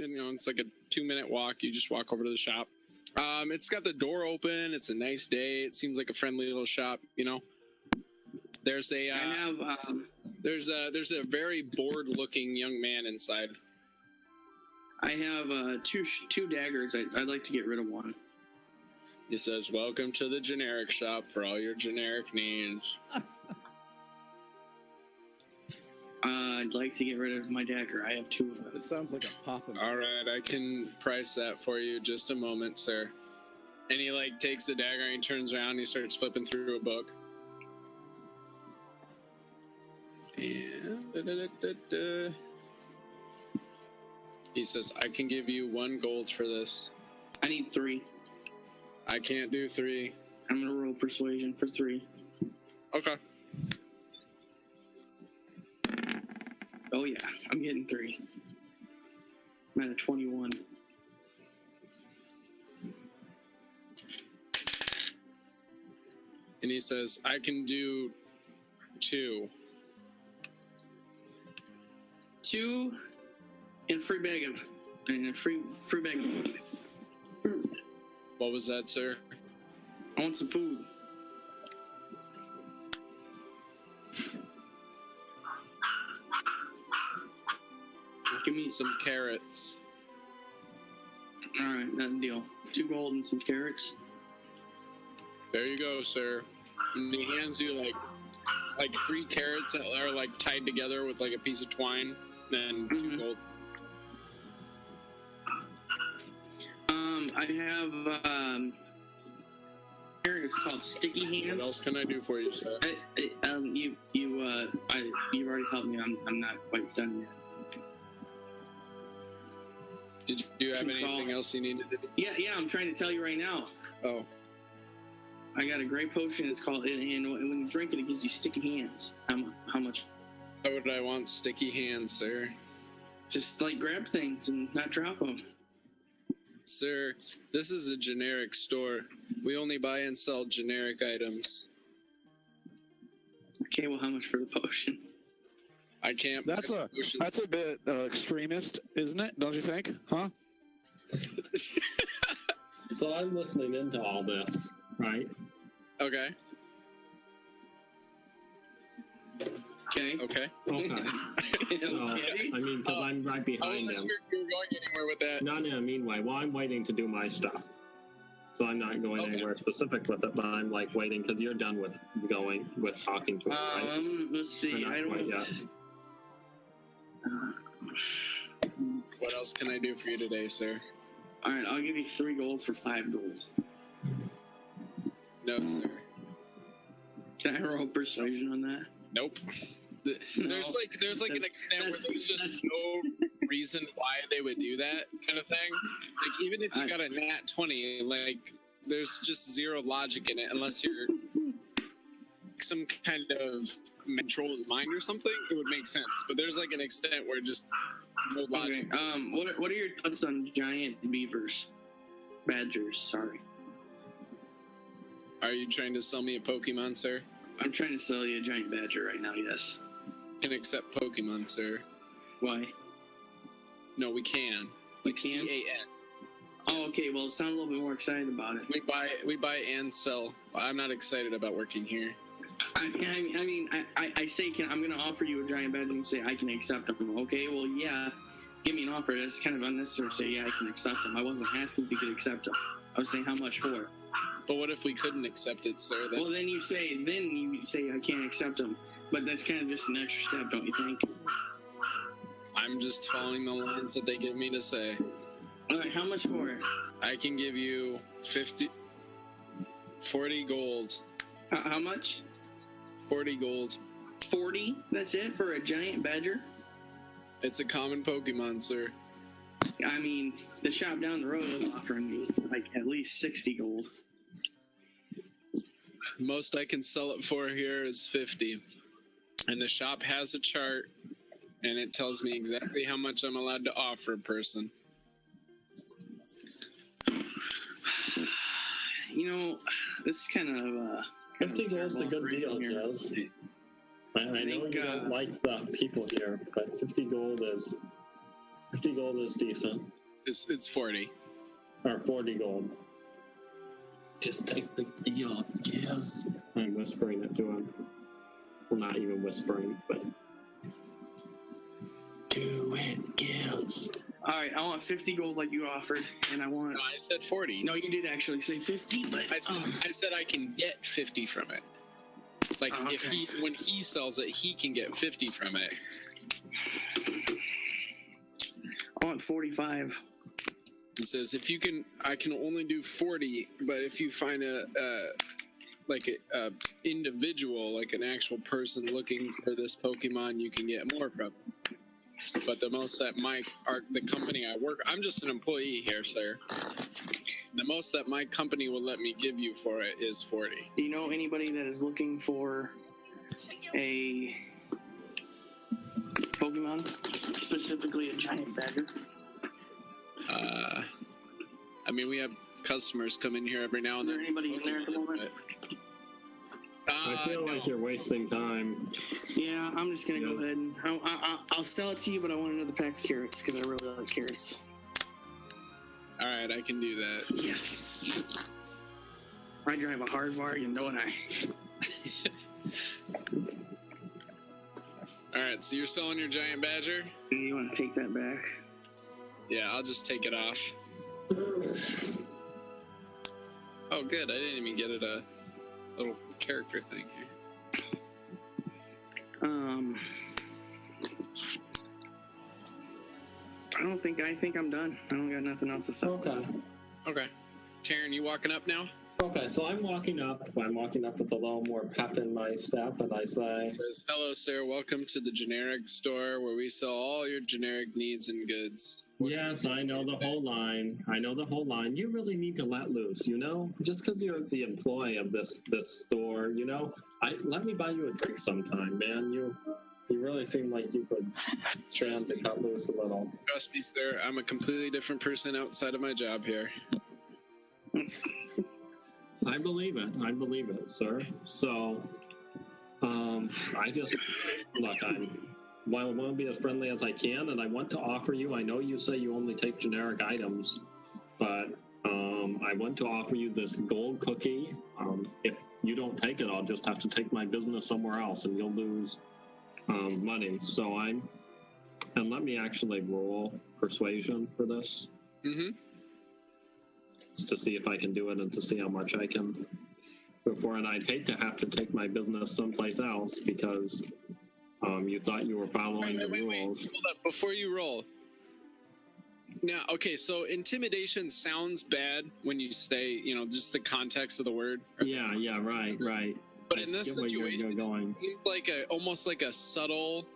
it's like a 2-minute walk. You just walk over to the shop. It's got the door open. It's a nice day. It seems like a friendly little shop. There's a there's a very bored-looking young man inside. I have two daggers. I'd like to get rid of one. He says, "Welcome to the generic shop for all your generic needs." I'd like to get rid of my dagger. I have 2 of them. It sounds like a pop-up. All right, I can price that for you. Just a moment, sir. And he takes the dagger and he turns around and he starts flipping through a book. And he says, "I can give you 1 gold for this." I need 3. I can't do 3. I'm gonna roll persuasion for 3. Okay. Oh yeah, I'm getting 3. I'm at a 21. And he says, "I can do 2. 2 and free bag of free bag of food. What was that, sir? I want some food. Give me some carrots. Alright, that deal. 2 gold and some carrots. There you go, sir. And he hands you like 3 carrots that are tied together with a piece of twine, and 2 gold. I have here it's called sticky hands. What else can I do for you, sir? You've already helped me. I'm not quite done yet. Did you have anything else you needed to do? Yeah, I'm trying to tell you right now. Oh. I got a great potion. It's called, and when you drink it, it gives you sticky hands. How much? How would I want sticky hands, sir? Just grab things and not drop them. Sir, this is a generic store. We only buy and sell generic items. Okay, well, how much for the potion? I can't. That's a bit extremist, isn't it? Don't you think? Huh? So I'm listening into all this, right? Okay. Okay. Okay. I mean, because I'm right behind him. I wasn't sure if you were going anywhere with that. Not in a mean way. Well, I'm waiting to do my stuff. So I'm not going anywhere specific with it, but I'm waiting because you're done with talking to him, right? Let's see. I don't... Yet. What else can I do for you today, sir? Alright, I'll give you 3 gold for 5 gold. No, sir. Can I roll persuasion on that? Nope. There's an extent where there's just no reason why they would do that kind of thing. Even if you got a nat 20, there's just zero logic in it unless you're some kind of control his mind or something. It would make sense, but there's an extent where just no logic. Okay. What are your thoughts on giant badgers? Sorry. Are you trying to sell me a Pokemon, sir? I'm trying to sell you a giant badger right now. Yes. Can accept Pokemon, sir. Why? No, we can. CAN. Oh, okay. Well, sound a little bit more excited about it. We buy and sell. I'm not excited about working here. I say I'm going to offer you a giant badger and you say I can accept them. Okay, well, yeah, give me an offer. That's kind of unnecessary to say, yeah, I can accept them. I wasn't asking if you could accept them. I was saying how much for. But what if we couldn't accept it, sir? Well, then you say I can't accept them. But that's kind of just an extra step, don't you think? I'm just following the lines that they give me to say. All right, how much for it? I can give you 40 gold. How much? 40 gold. 40? That's it for a giant badger? It's a common Pokemon, sir. I mean, the shop down the road was offering me at least 60 gold. Most I can sell it for here is 50. And the shop has a chart, and it tells me exactly how much I'm allowed to offer a person. This is kind of 50 gold's a good deal, Joes. I know you don't like the people here, but 50 gold is... 50 gold is decent. It's 40. Or 40 gold. Just take the deal, yes. I'm whispering it to him. Well, not even whispering, but... Do it, Gibbs. Alright, I want 50 gold like you offered, and I want... No, I said 40. No, you did actually say 50, but... I said I can get 50 from it. Like, if when he sells it, he can get 50 from it. I want 45. He says, if you can, I can only do 40, but if you find a individual, like an actual person looking for this Pokemon, you can get more from it. But the most that the company I work, I'm just an employee here, sir. The most that my company will let me give you for it is 40. Do you know anybody that is looking for a Pokemon, specifically a giant badger? I mean, we have customers come in here every now and Is there then. anybody in there at the moment? I feel like you're wasting time. Yeah, I'm just gonna go ahead and I'll sell it to you, but I want another pack of carrots because I really like carrots. All right, I can do that. Yes. I drive a hard bargain, don't I? All right, so you're selling your giant badger? You want to take that back? Yeah, I'll just take it off. Oh, good. I didn't even get it a little character thing here. I think I'm done. I don't got nothing else to say. Okay. Taryn, you walking up now? Okay, so I'm walking up. I'm walking up with a little more pep in my step, and I say... It says, hello, sir. Welcome to the generic store where we sell all your generic needs and goods. Yes, I know the whole line. I know the whole line. You really need to let loose, you know? Just because you're the employee of this store, you know? Let me buy you a drink sometime, man. You really seem like you could stand to cut loose a little. Trust me, sir. I'm a completely different person outside of my job here. I believe it, sir. So, I just, look, I want to be as friendly as I can, and I want to offer you, I know you say you only take generic items, but I want to offer you this gold cookie. If you don't take it, I'll just have to take my business somewhere else, and you'll lose money. So and let me actually roll persuasion for this. Mm-hmm. To see if I can do it and to see how much I can before. And I'd hate to have to take my business someplace else because you thought you were following the rules. Hold up, before you roll. Now, okay, so intimidation sounds bad when you say, you know, just the context of the word. Yeah, right. But in this situation, it's like almost like a subtle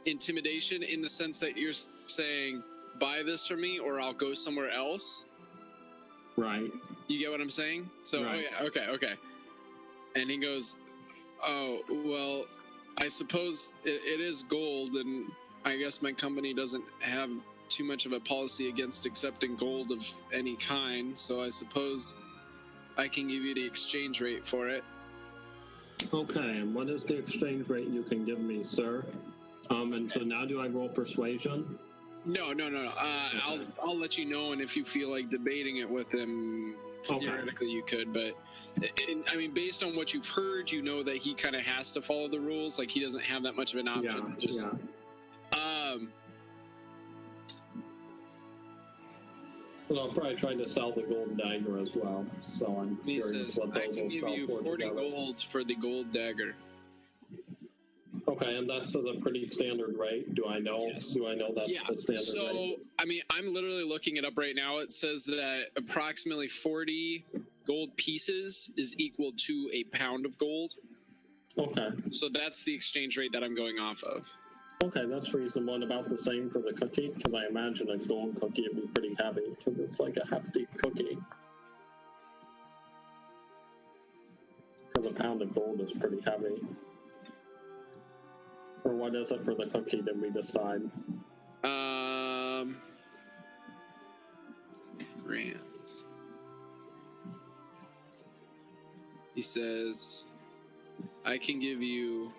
intimidation in the sense that you're saying, buy this from me or I'll go somewhere else. Right. You get what I'm saying? So, right. Oh yeah, okay. And he goes, oh, well, I suppose it is gold, and I guess my company doesn't have too much of a policy against accepting gold of any kind, so I suppose I can give you the exchange rate for it. Okay, and what is the exchange rate you can give me, sir? And so now do I roll persuasion? No. Okay. I'll let you know, and if you feel like debating it with him, theoretically you could. But I mean, based on what you've heard, you know that he kind of has to follow the rules. Like he doesn't have that much of an option. Yeah. Well, I'll probably try to sell the gold dagger as well. So I'm curious what those I can give you 40 gold for the gold dagger. Okay, and that's the pretty standard rate. Do I know? Yes. Do I know that's the standard rate? So, I mean, I'm literally looking it up right now. It says that approximately 40 gold pieces is equal to a pound of gold. Okay. So that's the exchange rate that I'm going off of. Okay, that's reasonable. And about the same for the cookie, because I imagine a gold cookie would be pretty heavy, because it's like a hefty cookie. Because a pound of gold is pretty heavy. Or what is it for the cookie, did we decide? Grams. He says, I can give you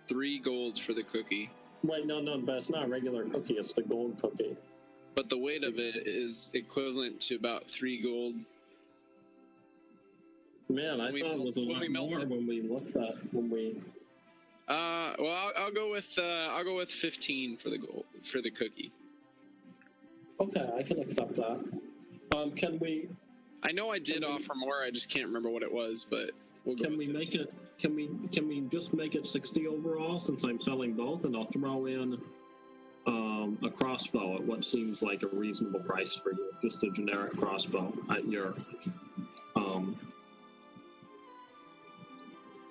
3 gold for the cookie. Wait, no, but it's not a regular cookie. It's the gold cookie. But the weight of it is equivalent to about 3 gold. Man, I thought it was a lot more when we looked at Well, I'll go with 15 for the gold for the cookie. Okay, I can accept that. Can we? I know I did offer more. I just can't remember what it was, but we'll go. Can we make it? Can we just make it 60 overall since I'm selling both, and I'll throw in a crossbow at what seems like a reasonable price for you, just a generic crossbow at your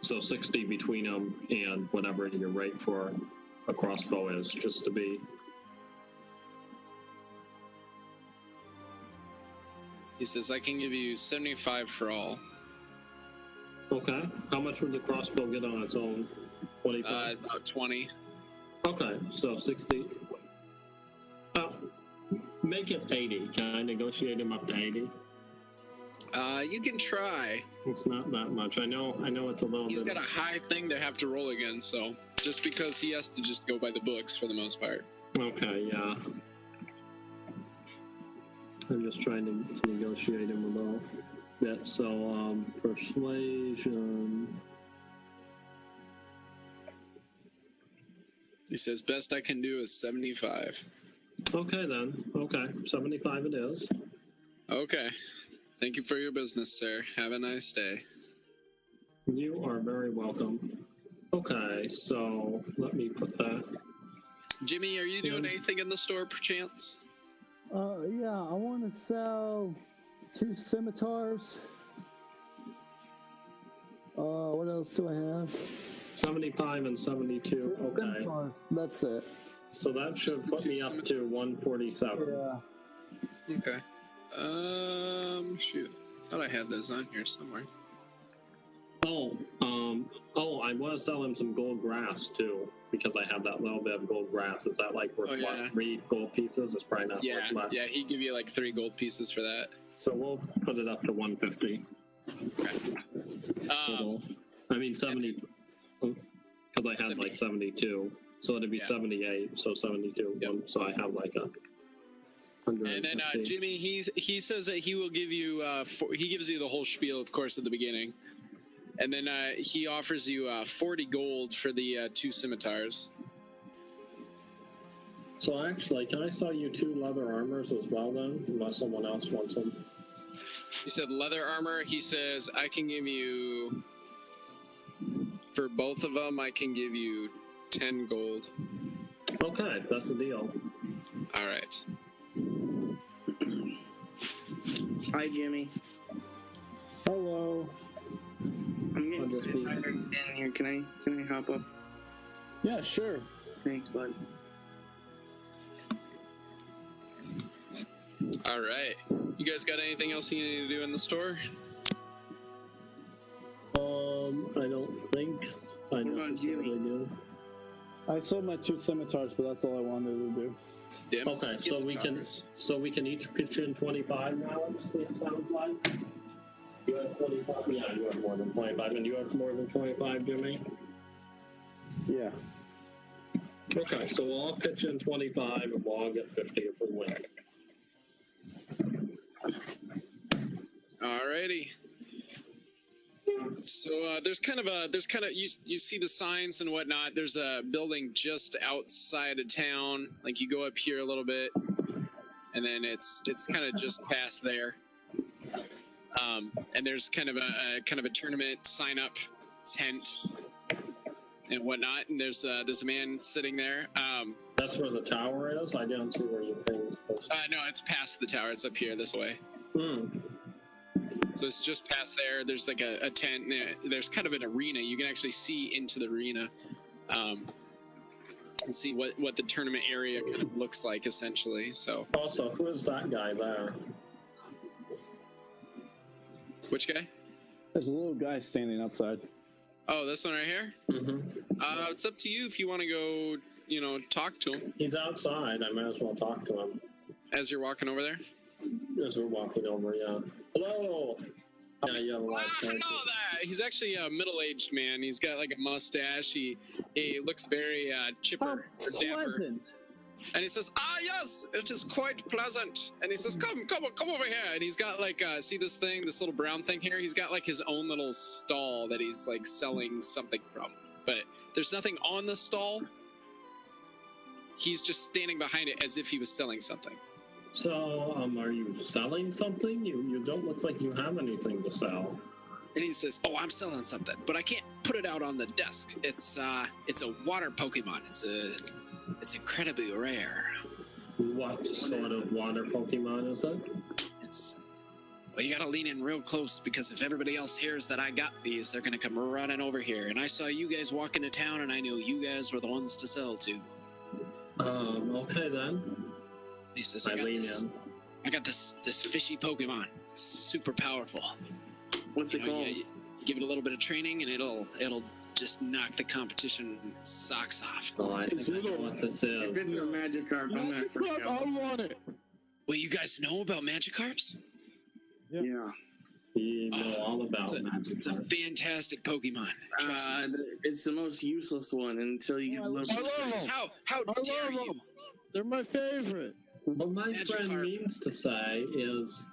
So 60 between them and whatever your rate for a crossbow is, just to be. He says, I can give you 75 for all. Okay. How much would the crossbow get on its own? 25? About 20. Okay, so 60. Make it 80. Can I negotiate him up to 80? You can try. It's not that much. I know it's a little He's bit. got a high thing to have to roll against, so just because he has to just go by the books for the most part. Okay, yeah. I'm just trying to negotiate him a little bit. So, persuasion. He says, best I can do is 75. Okay, then. Okay, 75 it is. Okay. Thank you for your business, sir. Have a nice day. You are very welcome. Okay, so let me put that. Jimmy, are you doing anything in the store, perchance? Yeah, I want to sell 2 scimitars. What else do I have? 75 and 72. 2 Okay. scimitars. That's it. So that should put me up to 147. Yeah. Okay. Shoot. Thought I had those on here somewhere. I want to sell him some gold grass too, because I have that little bit of gold grass. Is that like worth what, 3 gold pieces? It's probably not worth much. Yeah, he'd give you like 3 gold pieces for that. So we'll put it up to 150. Okay. 70, because I had like 72. So it'd be 78, so 72. Yep. So I have like a 150. And then Jimmy, he says that he will give you, he gives you the whole spiel, of course, at the beginning. And then he offers you 40 gold for the 2 scimitars. So actually, can I sell you 2 leather armors as well then, unless someone else wants them? You said leather armor. He says, I can give you, for both of them, I can give you 10 gold. Okay, that's the deal. All right. Hi, Jimmy. Hello. I'm getting standing here. Can I hop up? Yeah, sure. Thanks, bud. All right. You guys got anything else you need to do in the store? I don't think I necessarily do. I sold my 2 scimitars, but that's all I wanted to do. Dim Okay, so we can each pitch in 25 now. It sounds like you have 25. Yeah, you have more than 25, and you have more than 25, Jimmy. Yeah. Okay, so we'll all pitch in 25, and we'll all get 50 if we win. Alrighty. So there's kind of you see the signs and whatnot. There's a building just outside of town. Like you go up here a little bit, and then it's kind of just past there. And there's kind of a tournament sign up tent and whatnot. And there's a man sitting there. That's where the tower is. I don't see where you think. No, it's past the tower. It's up here this way. So it's just past there. There's like a tent. There's kind of an arena. You can actually see into the arena and see what the tournament area kind of looks like, essentially. So. Also, who is that guy there? Which guy? There's a little guy standing outside. Oh, this one right here? Mm-hmm. It's up to you if you want to go, talk to him. He's outside. I might as well talk to him. As you're walking over there? As we're walking over, yeah. Hello! Yeah, you have a lot of Hello characters. there. He's actually a middle-aged man. He's got like a mustache. He looks very How chipper or dapper. pleasant. And he says, "Ah, yes, it is quite pleasant." And he says, "Come over here." And he's got like, see this thing, this little brown thing here? He's got like his own little stall that he's like selling something from. But there's nothing on the stall. He's just standing behind it as if he was selling something. So, are you selling something? You don't look like you have anything to sell. And he says, "Oh, I'm selling something, but I can't put it out on the desk. It's a water Pokemon. It's incredibly rare. What sort of water Pokemon is it? Well, you gotta lean in real close because if everybody else hears that I got these, they're gonna come running over here. And I saw you guys walk into town, and I knew you guys were the ones to sell to." Okay then. And he says, I lean in. I got this fishy Pokemon. It's super powerful. What's it called? You give it a little bit of training, and it'll just knock the competition socks off. Oh, I think I know what this If it's is. a Magikarp, I'm not freak I out. want it. Well, you guys know about Magikarps? Yeah. You know all about It's a Magikarp. fantastic Pokemon. Trust me. It's the most useless one until you Oh, I look. I love them. How I dare love you? them. They're my favorite. What my friend Magikarp. means to say is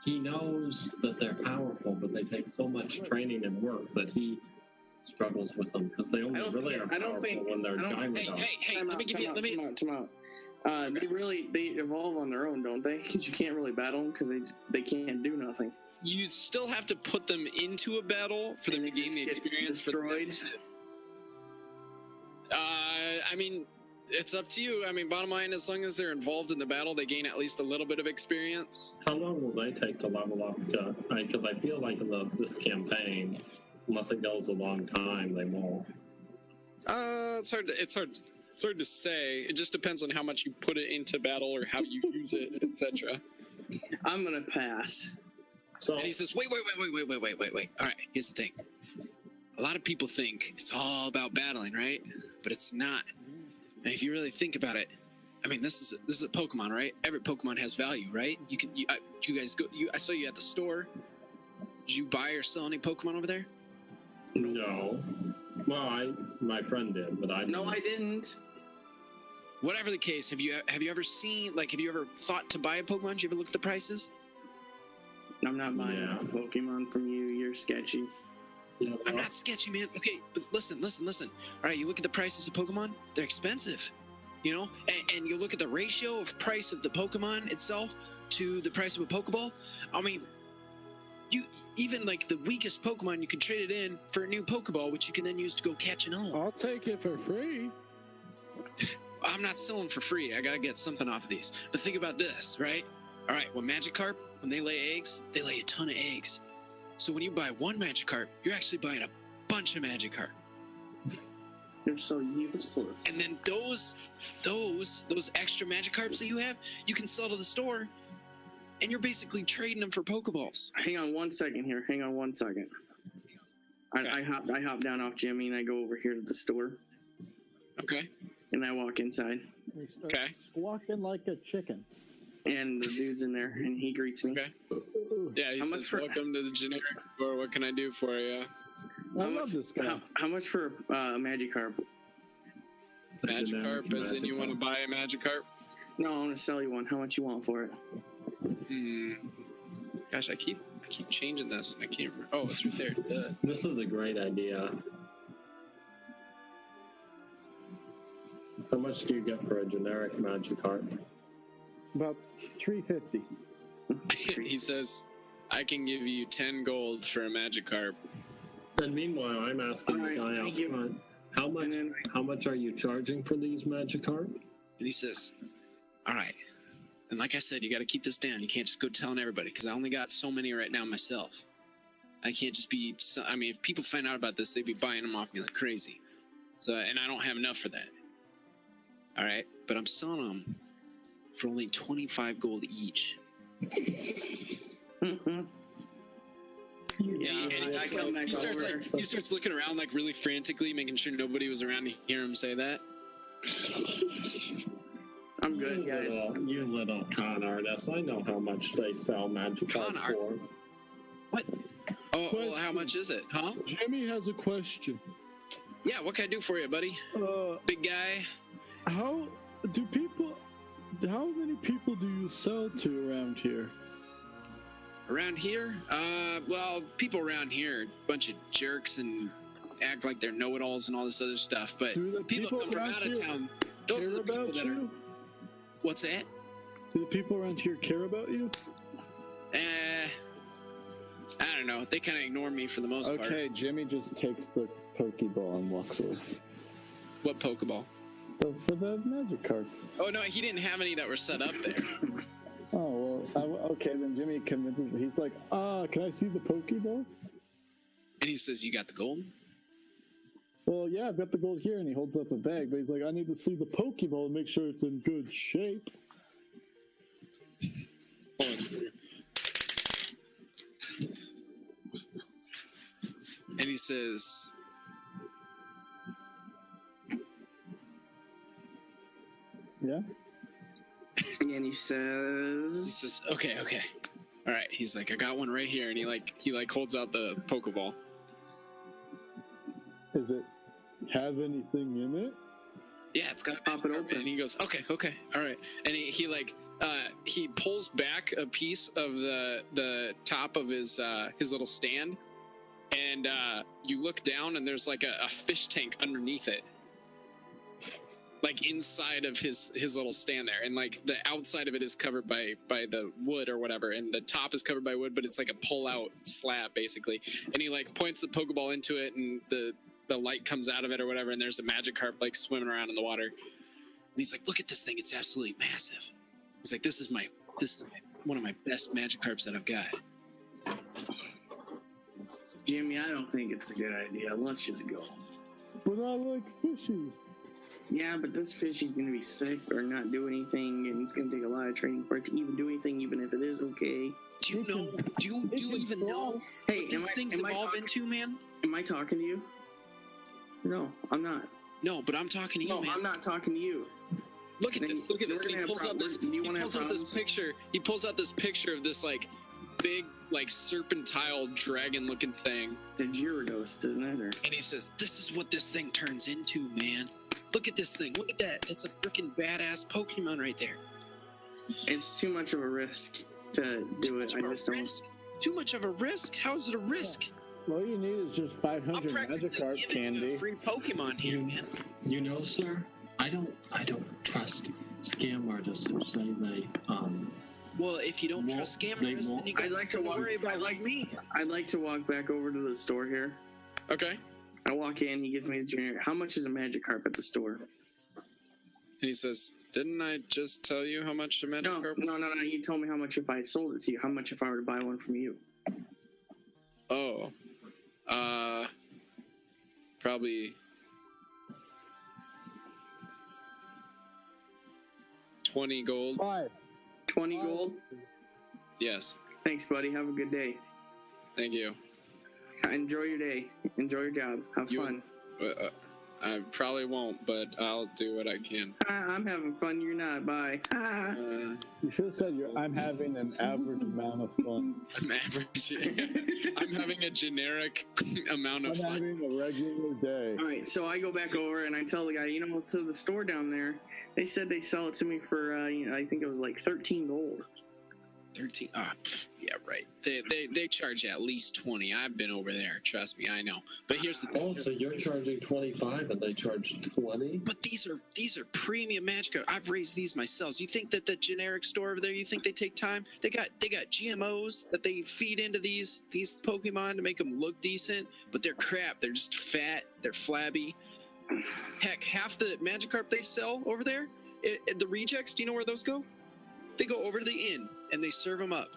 he knows that they're powerful, but they take so much training and work that he struggles with them because they only really are powerful when they're Gyarados. Hey, Time let me out, give you, time let me, out, time out. They evolve on their own, don't they? Because you can't really battle them because they can't do nothing. you still have to put them into a battle for them And to they gain the just get experience. for them destroyed? I mean, it's up to you. I mean, bottom line, as long as they're involved in the battle, they gain at least a little bit of experience. How long will they take to level up? Because I feel like in this campaign, unless it goes a long time, they won't. It's hard to say. It just depends on how much you put it into battle or how you use it, etc. I'm gonna pass. So And he says, wait. All right, here's the thing. A lot of people think it's all about battling, right? But it's not. And if you really think about it, I mean, this is a Pokemon, right? Every Pokemon has value, right? I saw you at the store. Did you buy or sell any Pokemon over there? no. Well, my friend did, but I didn't. No, I didn't. Whatever the case, have you ever seen, like, have you ever thought to buy a Pokemon? Did you ever look at the prices? I'm not buying Yeah. a Pokemon from you. You're sketchy. Yeah, I'm not sketchy, man. Okay, but listen. All right, you look at the prices of Pokemon, they're expensive, you know? And you look at the ratio of price of the Pokemon itself to the price of a Pokeball. I mean, even like the weakest Pokemon, you can trade it in for a new Pokeball, which you can then use to go catch and own. I'll take it for free. I'm not selling for free. I gotta get something off of these. But think about this, right? All right, when Magikarp, when they lay eggs, they lay a ton of eggs. So when you buy one Magikarp, you're actually buying a bunch of Magikarp. They're so useless. And then those extra Magikarps that you have, you can sell to the store, and you're basically trading them for Pokeballs. Hang on 1 second here. Hang on 1 second. I hop down off Jimmy and I go over here to the store Okay. and I walk inside They start Okay. squawking like a chicken. and the dude's in there and he greets me. Okay. Yeah, he How much says, for- "Welcome to the generic store. What can I do for you?" I How love much- this guy. How much for Magikarp? Magikarp, as in you want to buy a Magikarp? No, I want to sell you one. How much you want for it? Gosh, I keep changing this. I can't remember. Oh, it's right there. Duh. This is a great idea. How much do you get for a generic Magikarp? About $350. He says, "I can give you 10 gold for a Magikarp." And meanwhile, I'm asking the Alright, guy out thank you. front, And then how much are you charging for these Magikarp? And he says, "All right. And like I said, you got to keep this down. You can't just go telling everybody because I only got so many right now myself. I can't just be. I mean, if people find out about this, they'd be buying them off me like crazy. So, and I don't have enough for that. All right, but I'm selling them for only 25 gold each." Mhm. And I come back he starts over. like he starts looking around like really frantically, making sure nobody was around to hear him say that. I'm good, guys. You little con artist. I know how much they sell Magikarp Con for. artist? What? Oh, well, how much is it, huh? Jimmy has a question. Yeah, what can I do for you, buddy? Big guy. How many people do you sell to around here? Around here? Well, people around here, bunch of jerks and act like they're know-it-alls and all this other stuff, but Do the people come from out of town. Those are the people about that you? What's that? Do the people around here care about you? I don't know. They kind of ignore me for the most part. Okay, Jimmy just takes the Pokeball and walks away. What Pokeball? For the magic card. Oh, no, he didn't have any that were set up there. Oh, well, okay, then Jimmy convinces, he's like, can I see the Pokeball? And he says, you got the gold? Well, yeah, I've got the gold here, and he holds up a bag, but he's like, I need to see the Pokeball and make sure it's in good shape. Hold on a second. And he says, Yeah? And he says, okay. All right. He's like, I got one right here. And he holds out the Pokeball. Does it have anything in it? Yeah, it's got Pop it open. And he goes, okay, all right. And he pulls back a piece of the top of his little stand, and you look down, and there's like a fish tank underneath it, like inside of his little stand there, and like the outside of it is covered by the wood or whatever, and the top is covered by wood, but it's like a pull out slab basically. And he like points the Pokeball into it, and the light comes out of it or whatever, and there's a Magikarp like swimming around in the water. And he's like, look at this thing, it's absolutely massive. He's like, this is one of my best Magikarps that I've got. Jimmy, I don't think it's a good idea. Let's just go. But I like fishies. Yeah, but this fishy's gonna be sick or not do anything, and it's gonna take a lot of training for it to even do anything, even if it is okay. Do you even know Hey, what these things evolve into, man? Am I talking to you? No, I'm not. No, but I'm talking to you, No, man. I'm not talking to you. Look at this. Look at this. We're He gonna pulls have out this. problems. You He wanna have pulls out this problems? picture. He pulls out this picture of this like big, like serpentile dragon-looking thing, It's a Gyarados, isn't it? Or and he says, "This is what this thing turns into, man. Look at this thing. Look at that. That's a freaking badass Pokemon right there. it's too much of a risk to do it. I just don't. Too much of a risk? How is it a risk? All you need is just I'm 500 practically Magikarp giving you candy. a free Pokemon here, man. You know, sir, I don't trust scam artists who say they Well, if you don't Well, trust they scammers, then won't. you got I'd like to to walk. worry about me. I'd like to walk back over to the store here. Okay. I walk in. He gives me the generic. How much is a Magikarp at the store? And he says, "Didn't I just tell you how much a No, Magikarp?" no. You told me how much if I sold it to you. How much if I were to buy one from you? Oh, probably 20 gold. 20 gold. Yes, Thanks, buddy. Have a good day. thank you. Enjoy your day. Enjoy your job. Have You- fun. I probably won't, but I'll do what I can. I'm having fun. You're not. Bye. You should have said I'm having an average amount of fun. I'm average. I'm having a generic amount I'm of fun. having a regular day. All right, so I go back over and I tell the guy, so the store down there, they said they sell it to me for, I think it was like 13 gold. 13. Yeah, right. They charge at least 20. I've been over there. Trust me, I know. But here's the thing. Oh, so you're charging 25 and they charge 20? But these are premium Magikarp. I've raised these myself. You think that the generic store over there? You think they take time? They got GMOs that they feed into these Pokemon to make them look decent, but they're crap. They're just fat. They're flabby. Heck, half the Magikarp they sell over there, the rejects. Do you know where those go? They go over to the inn and they serve them up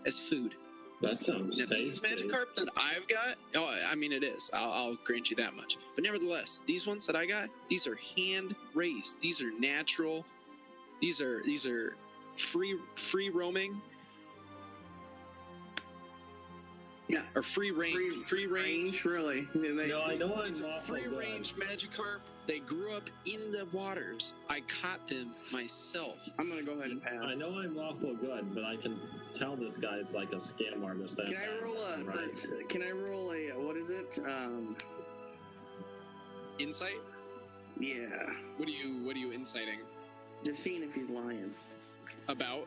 as food. That sounds Now, these tasty. Magikarp that I've got, I mean it is. I'll grant you that much. But nevertheless, these ones that I got, these are hand raised. These are natural. These are free roaming. Yeah, or free range. Free range. Really? No, I know I'm It's a awful free good. range Magikarp. They grew up in the waters. I caught them myself. I'm gonna go ahead and pass. I know I'm awful good, but I can tell this guy's like a scam artist. Can I roll a? Right. Can I roll a? What is it? Insight? Yeah. What are you inciting Just seeing if he's lying. about?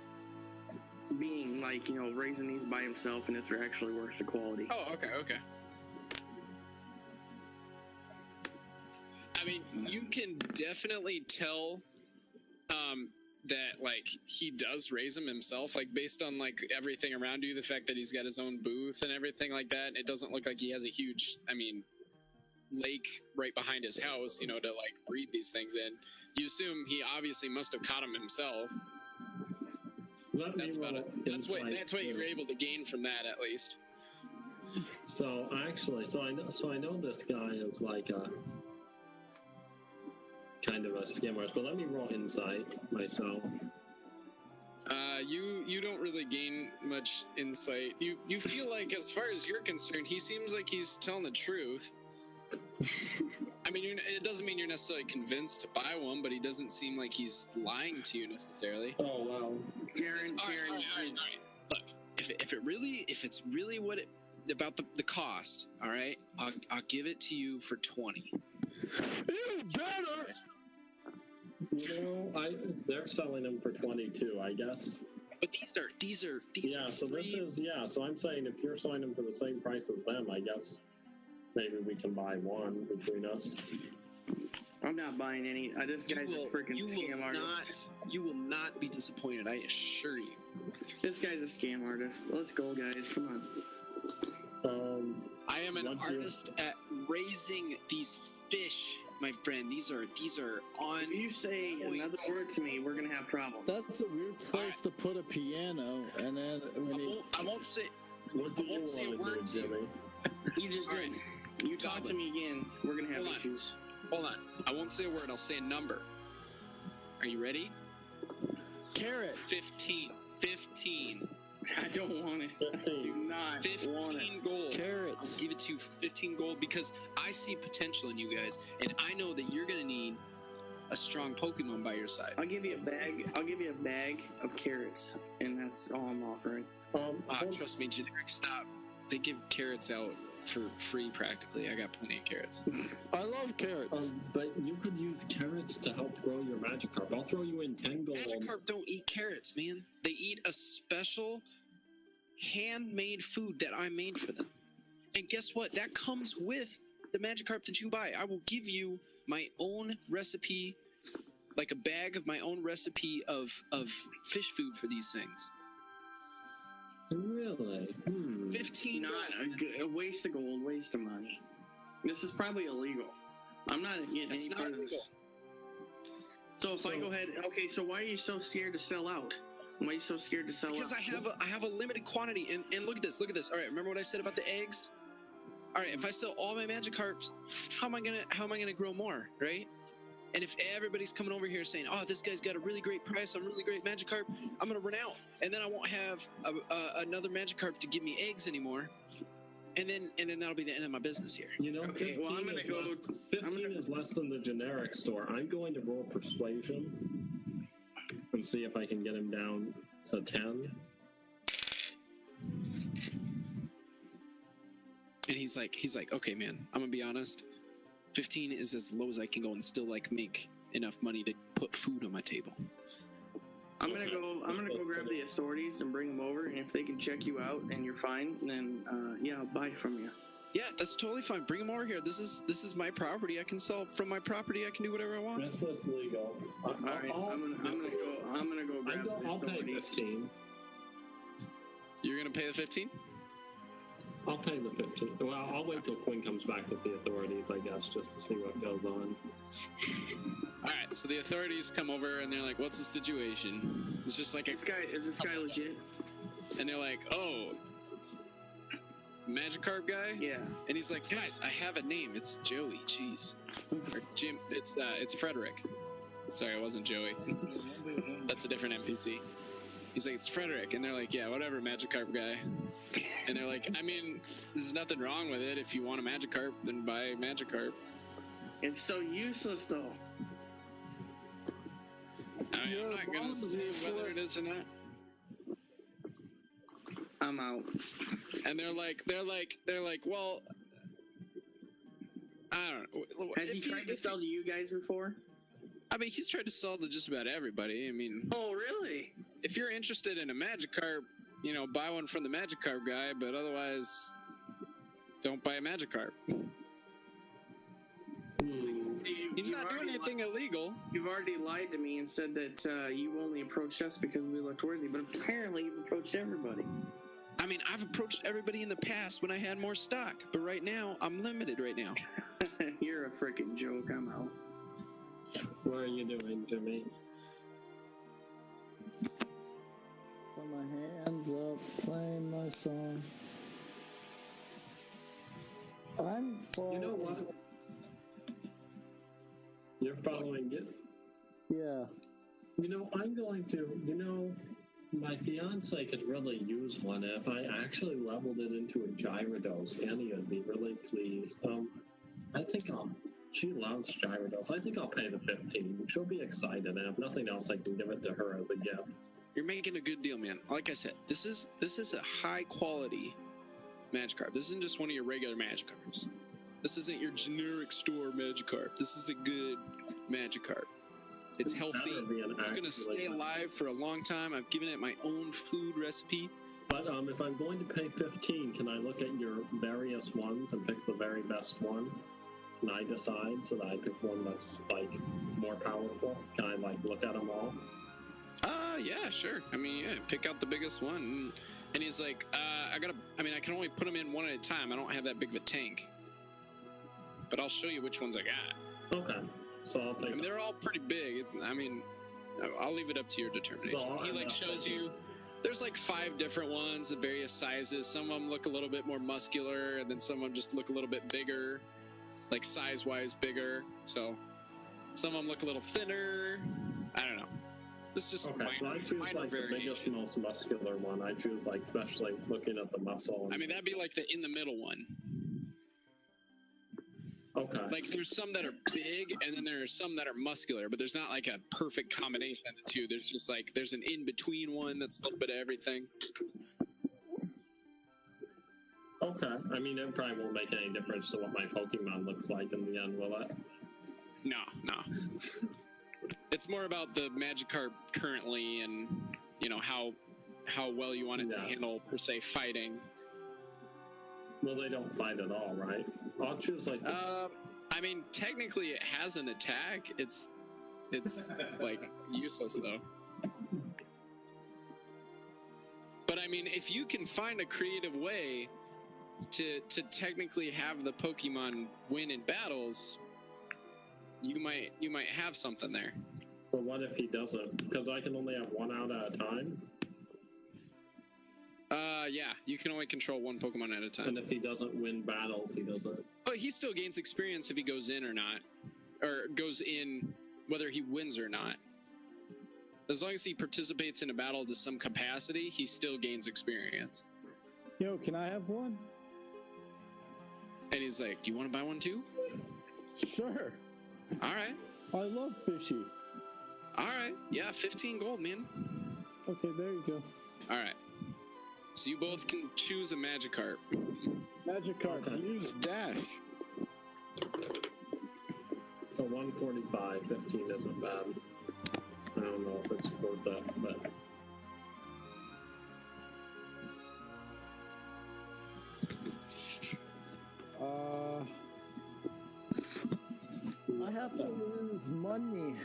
Being like, you know, raising these by himself, and if they're actually worth the quality. Oh, okay. I mean, you can definitely tell that like he does raise them himself, like based on like everything around you, the fact that he's got his own booth and everything like that. It doesn't look like he has a huge, lake right behind his house, you know, to like breed these things in. You assume he obviously must have caught them himself. That's about it. That's what you were able to gain from that, at least. So actually, I know this guy is like a kind of a scam artist, but let me roll insight myself. You don't really gain much insight. You feel like, as far as you're concerned, he seems like he's telling the truth. I mean, it doesn't mean you're necessarily convinced to buy one, but he doesn't seem like he's lying to you necessarily. Oh wow, Jaren. All right. Look, if it's really what it about the cost, all right, I'll give it to you for 20. You better. You know, they're selling them for 22, I guess. But these are Yeah, so free. this is so I'm saying if you're selling them for the same price as them, I guess maybe we can buy one between us. I'm not buying any. This guy's a freaking scam artist. You will not be disappointed, I assure you. This guy's a scam artist. Let's go, guys. Come on. I am an artist at raising these fish, my friend. These are on. If you say another word to me, we're gonna have problems. That's a weird place to put a piano, and then I won't say. What do you won't say a want to word do, to you. Jimmy? You just All did. right. You talk to me again, we're gonna have Hold on. issues. Hold on. I won't say a word. I'll say a number. Are you ready? carrot. 15. 15. I don't want it. 15. I do not want it. 15 gold. Carrots. I'll give it to you for 15 gold because I see potential in you guys, and I know that you're gonna need a strong Pokemon by your side. I'll give you a bag. I'll give you a bag of carrots, and that's all I'm offering. Trust me, generic. Stop. They give carrots out for free practically. I got plenty of carrots. I love carrots. But you could use carrots to help grow your Magikarp. I'll throw you in 10 gold. Magikarp don't eat carrots, man. They eat a special handmade food that I made for them. And guess what? That comes with the Magikarp that you buy. I will give you my own recipe, like a bag of my own recipe of fish food for these things. Really? 15 Not a waste of gold, waste of money. This is probably illegal. I'm not getting It's any not part of illegal. this. So if I go ahead, okay. So why are you so scared to sell out? Why are you so scared to sell Because out? I have a limited quantity, and look at this. All right, remember what I said about the eggs? All right, if I sell all my Magikarps, how am I gonna grow more, right? And if everybody's coming over here saying, "Oh, this guy's got a really great price on really great Magikarp," I'm gonna run out, and then I won't have another Magikarp to give me eggs anymore, and then that'll be the end of my business here. You know, Okay, well, I'm gonna go. 15 is less than the generic store. I'm going to roll persuasion and see if I can get him down to 10. And he's like, okay, man, I'm gonna be honest. 15 is as low as I can go and still like make enough money to put food on my table. I'm gonna go grab the authorities and bring them over, and if they can check you out and you're fine, then yeah, I'll buy from you. Yeah, that's totally fine. Bring them over here. This is my property. I can sell from my property. I can do whatever I want. That's legal. All right, I'm gonna go grab the I'll pay authorities. 15. You're gonna pay the 15? I'll pay the 15. Well, I'll wait till Quinn comes back with the authorities, I guess, just to see what goes on. All right. So the authorities come over and they're like, "What's the situation?" It's just like Is this guy legit? and they're like, "Oh, Magikarp guy." Yeah. And he's like, "Guys, I have a name. It's Joey. Jeez, or Jim. It's Frederick. Sorry, it wasn't Joey. That's a different NPC." He's like, "It's Frederick," and they're like, "Yeah, whatever, Magikarp guy." And they're like, I mean, there's nothing wrong with it. If you want a Magikarp, then buy a Magikarp. It's so useless, though. I'm not going to say whether it is or not. I'm out. And they're like, well, I don't know. Has he tried to sell to you guys before? I mean, he's tried to sell to just about everybody. I mean, oh, really? If you're interested in a Magikarp, you know, buy one from the Magikarp guy, but otherwise, don't buy a Magikarp. He's not doing anything illegal. You've already lied to me and said that you only approached us because we looked worthy, but apparently you've approached everybody. I mean, I've approached everybody in the past when I had more stock, but right now, I'm limited right now. You're a freaking joke. I'm out. What are you doing, Jimmy? Put my hands up, playing my song. I'm following. You know what? You're following it? Yeah. You know, I'm going to, my fiance could really use one. If I actually leveled it into a Gyarados, Annie would be really pleased. I think she loves Gyarados. I think I'll pay the 15. She'll be excited, and if nothing else, I can give it to her as a gift. You're making a good deal, man. Like I said, this is a high quality Magikarp. This isn't just one of your regular Magikarps. This isn't your generic store Magikarp. This is a good Magikarp. It's healthy. It's going to stay alive for a long time. I've given it my own food recipe. But if I'm going to pay 15, can I look at your various ones and pick the very best one? Can I decide so that I pick one that's, like, more powerful? Can I, like, look at them all? Yeah, sure. I mean, yeah, pick out the biggest one. And he's like, I can only put them in one at a time. I don't have that big of a tank. But I'll show you which ones I got. Okay. So I'll take them. They're all pretty big. I'll leave it up to your determination. So he, like, shows you, there's, like, 5 different ones of various sizes. Some of them look a little bit more muscular, and then some of them just look a little bit bigger, like, size-wise bigger. So some of them look a little thinner. I don't know. It's just okay, so I choose like the biggest, most muscular one. I choose like especially looking at the muscle. I mean, that'd be like the in the middle one. Okay. Like there's some that are big, and then there are some that are muscular, but there's not like a perfect combination of the two. There's just like there's an in between one that's a little bit of everything. Okay. I mean, it probably won't make any difference to what my Pokemon looks like in the end, will it? No. It's more about the Magikarp currently and, you know, how well you want it to handle, per se, fighting. Well, they don't fight at all, right? I'll choose, like... I mean, technically it has an attack. It's like, useless, though. But, I mean, if you can find a creative way to technically have the Pokemon win in battles... You might have something there. But what if he doesn't? Because I can only have one out at a time? Yeah, you can only control one Pokemon at a time. And if he doesn't win battles, he doesn't... But he still gains experience if he goes in or not. Or goes in whether he wins or not. As long as he participates in a battle to some capacity, he still gains experience. Yo, can I have one? And he's like, do you want to buy one too? Sure. Alright. I love fishy. Alright. Yeah, 15 gold, man. Okay, there you go. Alright. So you both can choose a Magikarp. Magikarp. Okay. Use dash. So 145, 15 isn't bad. I don't know if it's worth it, but... I have to lose money.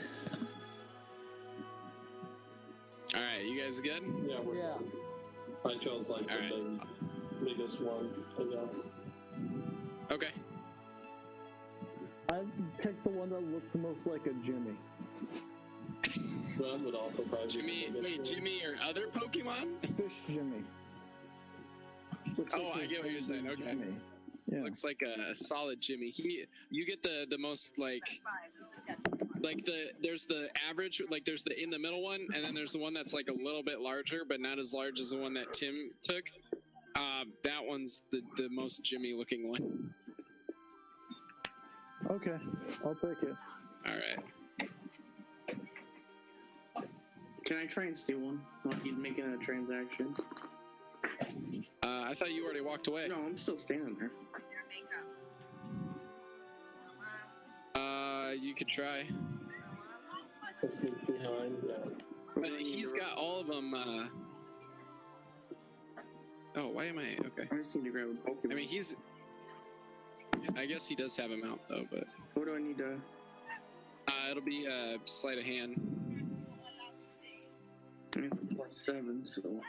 Alright, you guys good? Yeah, we're Yeah. I chose like the biggest one, I guess. Okay. I picked the one that looked the most like a Jimmy. So that would also probably Jimmy or other Pokemon? Fish Jimmy. Looks Oh, like I a get what you're saying, okay. Jimmy. Yeah. Looks like a solid Jimmy. You get the most like there's the average, like there's the in the middle one, and then there's the one that's like a little bit larger, but not as large as the one that Tim took. That one's the most Jimmy looking one. Okay, I'll take it. All right. Can I try and steal one while he's making a transaction? I thought you already walked away. No, I'm still standing there. You could try. Sneak behind, yeah. But he's got all of them. Oh, why am I? Okay. I just need to grab a Pokemon. I mean, I guess he does have him out though, but. What do I need to? It'll be sleight of hand. It's a +7, so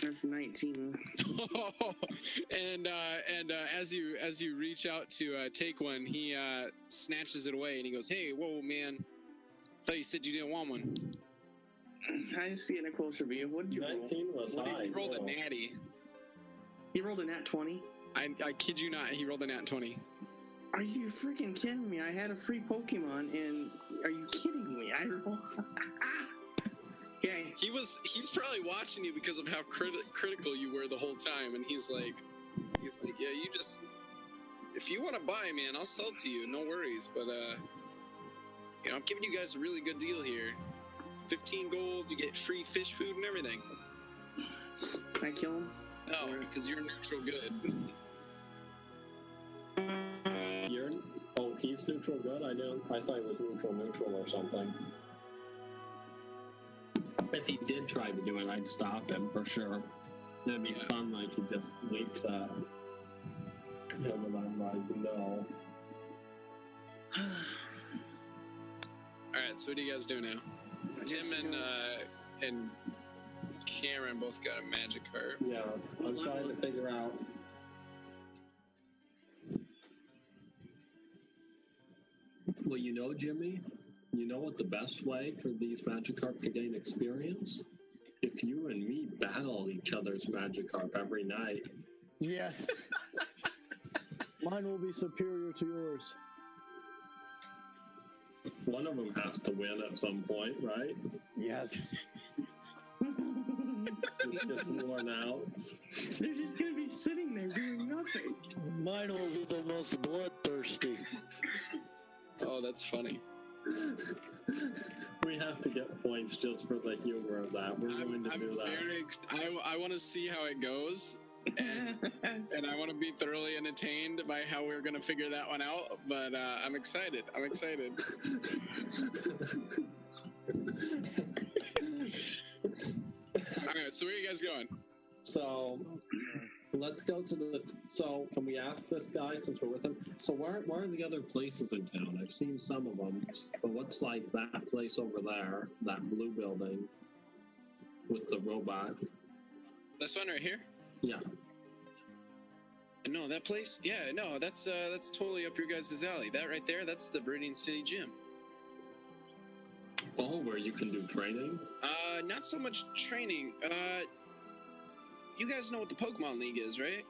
that's 19. and as you reach out to take one, he snatches it away and he goes, "Hey, whoa, man! Thought you said you didn't want one." I just see in a closer view. What did you roll? 19 was high. He rolled a natty. You rolled a nat 20? I kid you not. He rolled a nat 20. Are you freaking kidding me? I had a free Pokemon, and are you kidding me? I rolled. Okay. He's probably watching you because of how critical you were the whole time, and he's like, yeah, you just, if you want to buy, man, I'll sell it to you, no worries. But I'm giving you guys a really good deal here. 15 gold, you get free fish food and everything. Can I kill him? No, because you're neutral good. He's neutral good? I thought he was neutral or something. If he did try to do it, I'd stop him for sure. It'd be fun, like he just leaps at him and I'm like, no. Alright, so what do you guys do now? Tim and Cameron both got a magic card. Yeah, I'm trying to figure out. Well, Jimmy, you know what the best way for these Magikarp to gain experience? If you and me battle each other's Magikarp every night. Yes. Mine will be superior to yours. One of them has to win at some point, right? Yes. Just gets worn out. They're just gonna be sitting there doing nothing. Mine will be the most bloodthirsty. Oh, that's funny. We have to get points just for the humor of that. We're going to do that. I want to see how it goes, and I want to be thoroughly entertained by how we're going to figure that one out. But I'm excited. I'm excited. All right, so where are you guys going? So let's go to so can we ask this guy since we're with him? So where are the other places in town? I've seen some of them, but what's like that place over there, that blue building with the robot? This one right here? Yeah. No, that place? Yeah, no, that's totally up your guys' alley. That right there, that's the Viridian City Gym. Oh, where you can do training? Not so much training. You guys know what the Pokemon League is, right?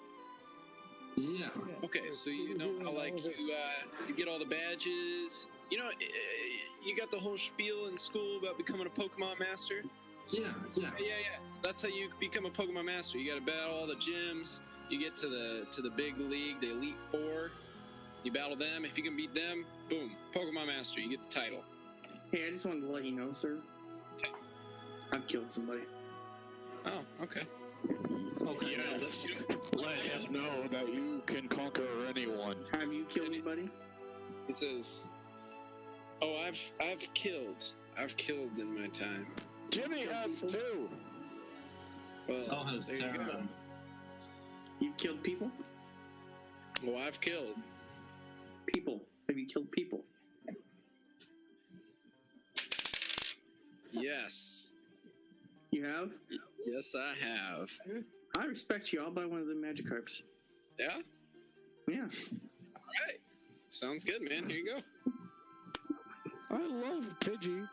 Yeah. Okay, so you know how like you get all the badges. You know, you got the whole spiel in school about becoming a Pokemon Master. Yeah. So that's how you become a Pokemon Master. You got to battle all the gyms. You get to the big league, the Elite Four. You battle them. If you can beat them, boom, Pokemon Master. You get the title. Hey, I just wanted to let you know, sir. Okay. I've killed somebody. Oh, okay. Okay. Yes. Let him know that you can conquer anyone. Have you killed anybody? He says, "Oh, I've killed in my time." Jimmy has too. Well, So has there you Tara. go. You've killed people? Well, I've killed. People. Have you killed people? Yes. You have? Yes, I have. I respect you. I'll buy one of the Magikarps. Yeah? Yeah. All right. Sounds good, man. Here you go. I love Pidgey.